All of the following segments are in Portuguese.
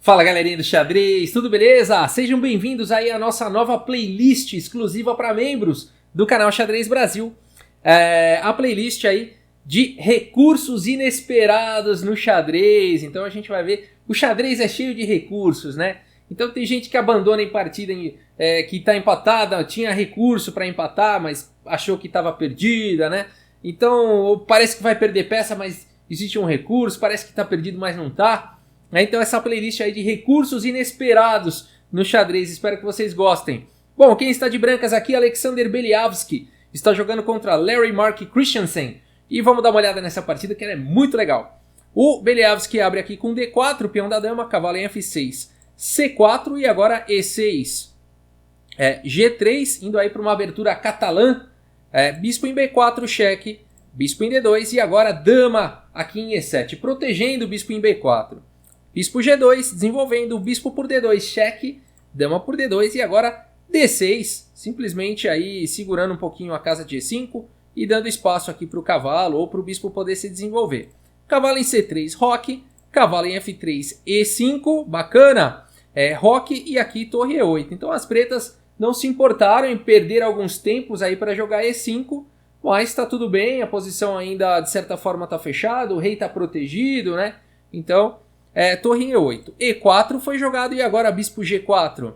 Fala galerinha do xadrez, tudo beleza? Sejam bem-vindos aí à nossa nova playlist exclusiva para membros do canal Xadrez Brasil. A playlist aí de recursos inesperados no xadrez. Então a gente vai ver, o xadrez é cheio de recursos, né? Então tem gente que abandona em partida que está empatada, tinha recurso para empatar, mas achou que estava perdida, né? Então parece que vai perder peça, mas existe um recurso, parece que está perdido, mas não está. Então essa playlist aí de recursos inesperados no xadrez, espero que vocês gostem. Bom, quem está de brancas aqui é Alexander Beliavsky, está jogando contra Larry Mark Christensen. E vamos dar uma olhada nessa partida que ela é muito legal. O Beliavsky abre aqui com D4, peão da dama, cavalo em F6, C4 e agora E6. G3, indo aí para uma abertura catalã, bispo em B4, cheque, bispo em D2 e agora dama aqui em E7, protegendo o bispo em B4. Bispo G2, desenvolvendo o bispo por D2, cheque, dama por D2 e agora D6, simplesmente aí segurando um pouquinho a casa de E5 e dando espaço aqui para o cavalo ou para o bispo poder se desenvolver. Cavalo em C3, roque, cavalo em F3, E5, bacana, roque e aqui torre E8. Então as pretas não se importaram em perder alguns tempos aí para jogar E5, mas está tudo bem, a posição ainda de certa forma está fechada, o rei está protegido, né? Então torre em E8. E4 foi jogado e agora bispo G4.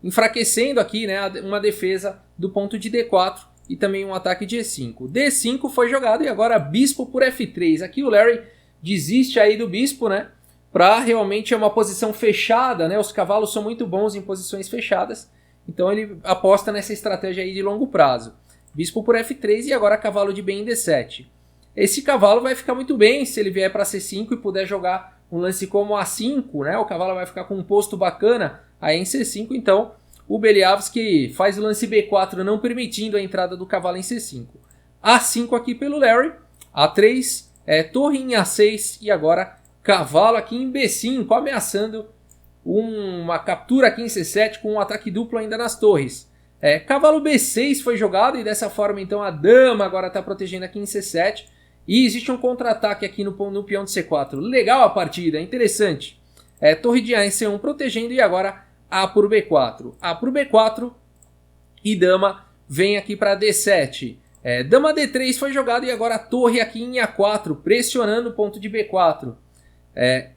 Enfraquecendo aqui, né, uma defesa do ponto de D4 e também um ataque de E5. D5 foi jogado e agora bispo por F3. Aqui o Larry desiste aí do bispo, né? Para realmente uma posição fechada, né? Os cavalos são muito bons em posições fechadas. Então ele aposta nessa estratégia aí de longo prazo. Bispo por F3 e agora cavalo de B em D7. Esse cavalo vai ficar muito bem se ele vier para C5 e puder jogar um lance como A5, né? O cavalo vai ficar com um posto bacana aí em C5, então o Beliavsky faz o lance B4 não permitindo a entrada do cavalo em C5. A5 aqui pelo Larry, A3, torre em A6 e agora cavalo aqui em B5, ameaçando uma captura aqui em C7 com um ataque duplo ainda nas torres. Cavalo B6 foi jogado e dessa forma então a dama agora está protegendo aqui em C7. E existe um contra-ataque aqui no peão de C4. Legal a partida, interessante. Torre de A em C1 protegendo e agora A por B4. A por B4 e dama vem aqui para D7. Dama D3 foi jogado e agora a torre aqui em A4, pressionando o ponto de B4.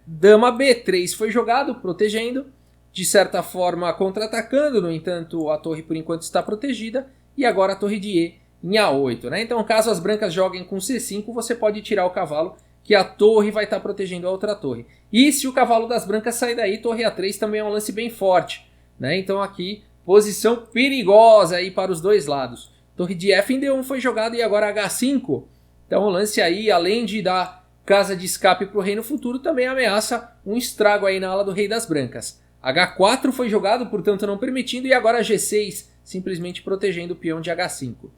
Dama B3 foi jogado, protegendo. De certa forma contra-atacando, no entanto a torre por enquanto está protegida. E agora a torre de E em A8, né? Então caso as brancas joguem com C5, você pode tirar o cavalo, que a torre vai estar protegendo a outra torre. E se o cavalo das brancas sair daí, torre A3 também é um lance bem forte, né? Então aqui, posição perigosa aí para os dois lados. Torre de F em D1 foi jogado e agora H5. Então o lance aí, além de dar casa de escape para o rei no futuro, também ameaça um estrago aí na ala do rei das brancas. H4 foi jogado, portanto não permitindo, e agora G6, simplesmente protegendo o peão de H5.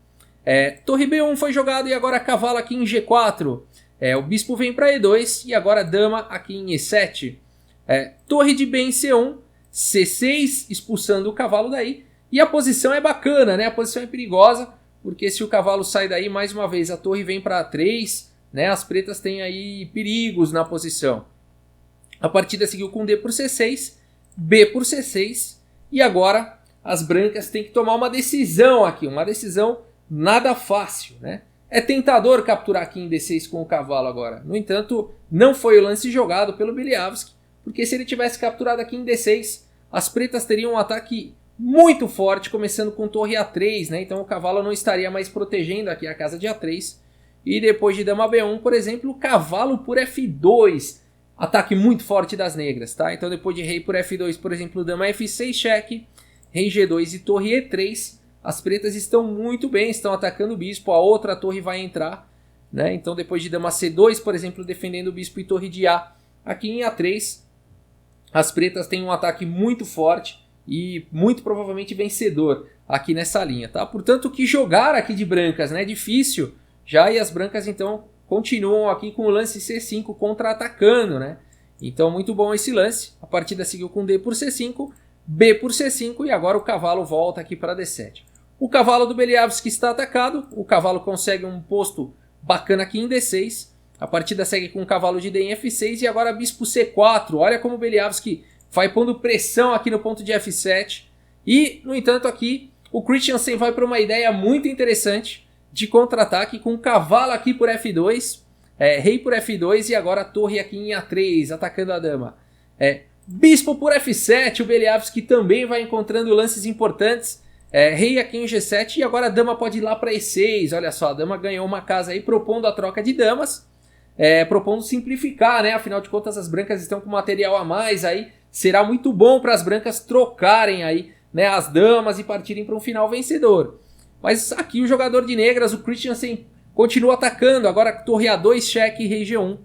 Torre B1 foi jogado e agora cavalo aqui em G4. O bispo vem para E2 e agora dama aqui em E7. Torre de B em C1, C6 expulsando o cavalo daí. E a posição é bacana, né? A posição é perigosa, porque se o cavalo sai daí, mais uma vez a torre vem para A3, né? As pretas têm aí perigos na posição. A partida seguiu com D por C6, B por C6 e agora as brancas têm que tomar uma decisão aqui, uma decisão nada fácil, né? É tentador capturar aqui em D6 com o cavalo agora. No entanto, não foi o lance jogado pelo Beliavsky, porque se ele tivesse capturado aqui em D6, as pretas teriam um ataque muito forte, começando com torre A3, né? Então o cavalo não estaria mais protegendo aqui a casa de A3. E depois de dama B1, por exemplo, cavalo por F2. Ataque muito forte das negras, tá? Então depois de rei por F2, por exemplo, dama F6, cheque, rei G2 e torre E3, as pretas estão muito bem, estão atacando o bispo, a outra torre vai entrar, né? Então depois de dama C2, por exemplo, defendendo o bispo e torre de A, aqui em A3, as pretas têm um ataque muito forte e muito provavelmente vencedor aqui nessa linha, tá? Portanto, o que jogar aqui de brancas, né? É difícil já, e as brancas então continuam aqui com o lance C5 contra-atacando, né? Então muito bom esse lance, a partida seguiu com D por C5, B por C5 e agora o cavalo volta aqui para D7. O cavalo do Beliavsky está atacado, o cavalo consegue um posto bacana aqui em D6, A partida segue com o cavalo de D em F6 e agora bispo C4. Olha como o Beliavski vai pondo pressão aqui no ponto de F7. E, no entanto, aqui o Christiansen vai para uma ideia muito interessante de contra-ataque com o cavalo aqui por F2, rei por F2 e agora a torre aqui em A3, atacando a dama. Bispo por F7, o Beliavski também vai encontrando lances importantes. Rei aqui em G7 e agora a dama pode ir lá para E6. Olha só, a dama ganhou uma casa aí propondo a troca de damas, propondo simplificar, né? Afinal de contas as brancas estão com material a mais aí. Será muito bom para as brancas trocarem aí, né, as damas e partirem para um final vencedor. Mas aqui o jogador de negras, o Christiansen, continua atacando. Agora torre A2, cheque, rei G1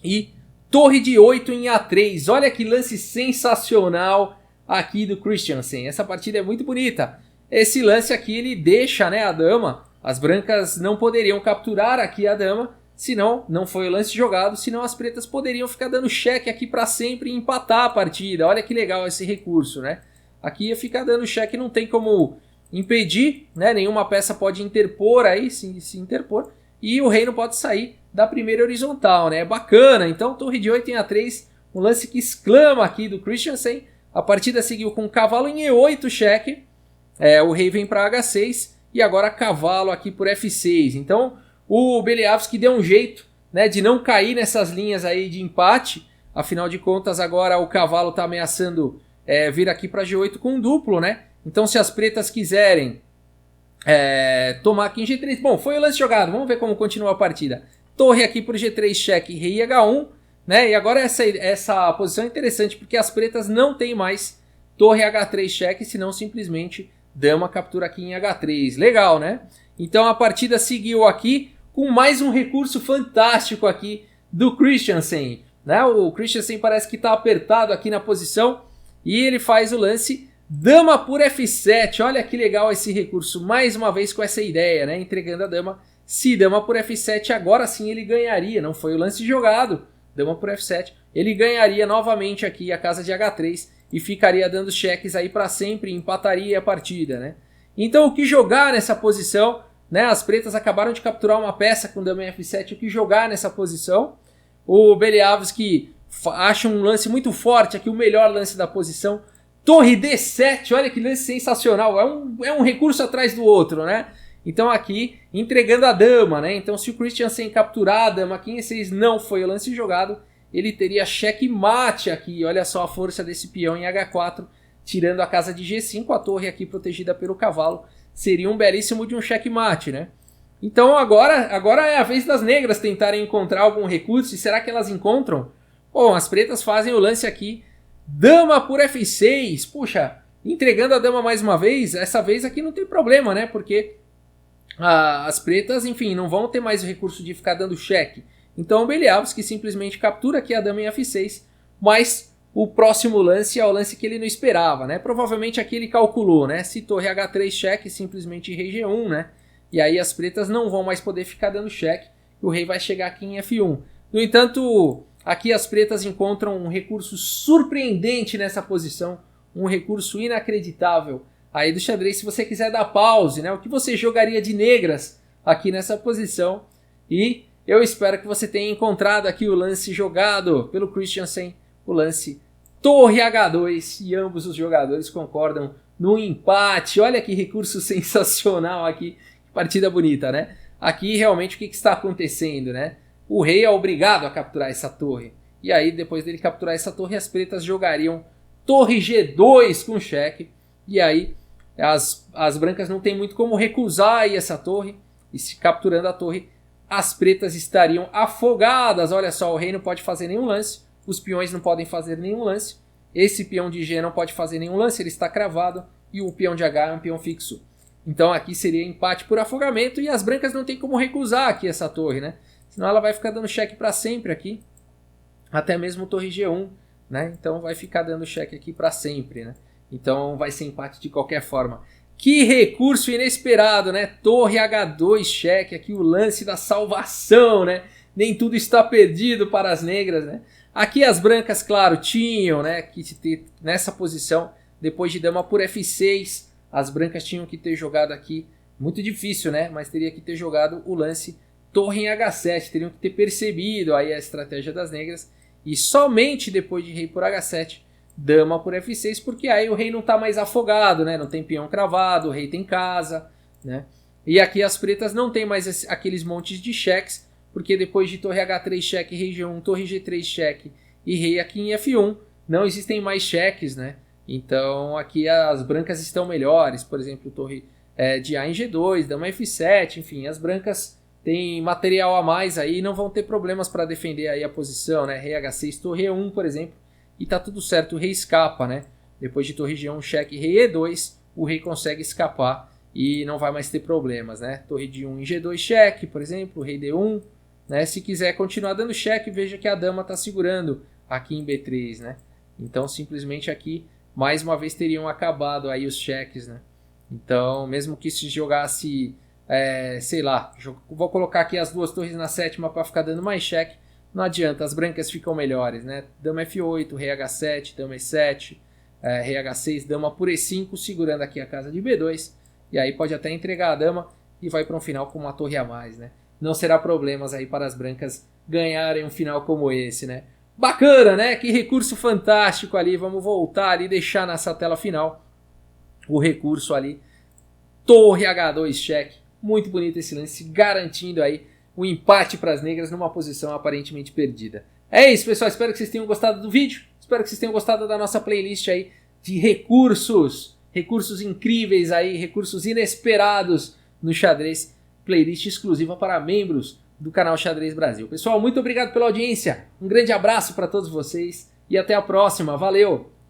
e torre de 8 em A3. Olha que lance sensacional aqui do Christiansen. Essa partida é muito bonita. Esse lance aqui ele deixa, né, a dama. As brancas não poderiam capturar aqui a dama, senão não foi o lance jogado, senão as pretas poderiam ficar dando cheque aqui para sempre e empatar a partida. Olha que legal esse recurso, né? Aqui ia ficar dando cheque, não tem como impedir, né? Nenhuma peça pode interpor aí, se interpor, e o rei não pode sair da primeira horizontal, né? É bacana. Então torre de 8 em A3, um lance que exclama aqui do Christiansen. A partida seguiu com cavalo em E8, cheque, o rei vem para H6 e agora cavalo aqui por F6. Então o Beliavski deu um jeito, né, de não cair nessas linhas aí de empate. Afinal de contas agora o cavalo está ameaçando vir aqui para G8 com um duplo, né? Então se as pretas quiserem tomar aqui em G3... Bom, foi o lance jogado, vamos ver como continua a partida. Torre aqui por G3, cheque, rei H1, né? E agora essa posição é interessante porque as pretas não tem mais torre H3 cheque, senão simplesmente dama captura aqui em H3. Legal, né? Então a partida seguiu aqui com mais um recurso fantástico aqui do Christiansen, né? O Christiansen parece que está apertado aqui na posição e ele faz o lance dama por F7. Olha que legal esse recurso, mais uma vez com essa ideia, né? Entregando a dama. Se dama por F7, agora sim ele ganharia, não foi o lance jogado, dama por F7, ele ganharia novamente aqui a casa de H3 e ficaria dando cheques aí para sempre, empataria a partida, né? Então o que jogar nessa posição, né? As pretas acabaram de capturar uma peça com dama em F7, o que jogar nessa posição? O Beliavski acha um lance muito forte aqui, o melhor lance da posição, torre D7, olha que lance sensacional, é um recurso atrás do outro, né? Então aqui, entregando a dama, né? Então se o Christiansen capturar a dama aqui em E6 não foi o lance jogado, ele teria cheque mate aqui. Olha só a força desse peão em H4, tirando a casa de G5, a torre aqui protegida pelo cavalo. Seria um belíssimo de um cheque mate, né? Então agora é a vez das negras tentarem encontrar algum recurso. E será que elas encontram? Bom, as pretas fazem o lance aqui, dama por F6. Puxa, entregando a dama mais uma vez, essa vez aqui não tem problema, né? Porque as pretas, enfim, não vão ter mais o recurso de ficar dando cheque. Então o Beliavski simplesmente captura aqui a dama em F6, mas o próximo lance é o lance que ele não esperava, né? Provavelmente aqui ele calculou, né? Se torre H3 cheque, simplesmente rei G1, né? E aí as pretas não vão mais poder ficar dando cheque, o rei vai chegar aqui em F1. No entanto, aqui as pretas encontram um recurso surpreendente nessa posição, um recurso inacreditável aí do xadrez. Se você quiser dar pause, né? O que você jogaria de negras aqui nessa posição? E eu espero que você tenha encontrado aqui o lance jogado pelo Christiansen, o lance torre H2, e ambos os jogadores concordam no empate. Olha que recurso sensacional aqui, que partida bonita, né? Aqui realmente o que está acontecendo, né? O rei é obrigado a capturar essa torre, e aí depois dele capturar essa torre, as pretas jogariam torre G2 com cheque, e aí as brancas não tem muito como recusar aí essa torre, e se capturando a torre, as pretas estariam afogadas. Olha só, o rei não pode fazer nenhum lance, os peões não podem fazer nenhum lance, esse peão de G não pode fazer nenhum lance, ele está cravado, e o peão de H é um peão fixo. Então aqui seria empate por afogamento, e as brancas não tem como recusar aqui essa torre, né? Senão ela vai ficar dando cheque para sempre aqui, até mesmo torre G1, né? Então vai ficar dando cheque aqui para sempre, né? Então vai ser empate de qualquer forma. Que recurso inesperado, né? Torre H2 cheque, aqui o lance da salvação, né? Nem tudo está perdido para as negras, né? Aqui as brancas, claro, tinham, né, que ter nessa posição, depois de dama por F6, as brancas tinham que ter jogado aqui, muito difícil, né? Mas teria que ter jogado o lance torre em H7, teriam que ter percebido aí a estratégia das negras, e somente depois de rei por H7, dama por F6, porque aí o rei não está mais afogado, né? Não tem peão cravado, o rei tem casa, né? E aqui as pretas não tem mais aqueles montes de cheques, porque depois de torre H3 cheque, rei G1, torre G3 cheque e rei aqui em F1, não existem mais cheques, né? Então aqui as brancas estão melhores, por exemplo, torre de A em G2, dama F7, enfim, as brancas têm material a mais aí, não vão ter problemas para defender aí a posição, né? Rei H6, torre E1, por exemplo, e tá tudo certo, o rei escapa, né? Depois de torre G1, cheque, rei E2, o rei consegue escapar e não vai mais ter problemas, né? Torre de 1 em G2, cheque, por exemplo, rei D1, né? Se quiser continuar dando cheque, veja que a dama está segurando aqui em B3, né? Então, simplesmente aqui, mais uma vez, teriam acabado aí os cheques, né? Então, mesmo que se jogasse, sei lá, vou colocar aqui as duas torres na sétima para ficar dando mais cheque, não adianta, as brancas ficam melhores, né? Dama F8, rei H7, dama E7, rei H6, dama por E5, segurando aqui a casa de B2, e aí pode até entregar a dama e vai para um final com uma torre a mais, né? Não será problemas aí para as brancas ganharem um final como esse, né? Bacana, né? Que recurso fantástico ali. Vamos voltar ali e deixar nessa tela final o recurso ali. Torre H2 cheque. Muito bonito esse lance, garantindo aí o empate para as negras numa posição aparentemente perdida. É isso, pessoal. Espero que vocês tenham gostado do vídeo. Espero que vocês tenham gostado da nossa playlist aí de recursos. Recursos incríveis aí, recursos inesperados no xadrez. Playlist exclusiva para membros do canal Xadrez Brasil. Pessoal, muito obrigado pela audiência. Um grande abraço para todos vocês e até a próxima. Valeu!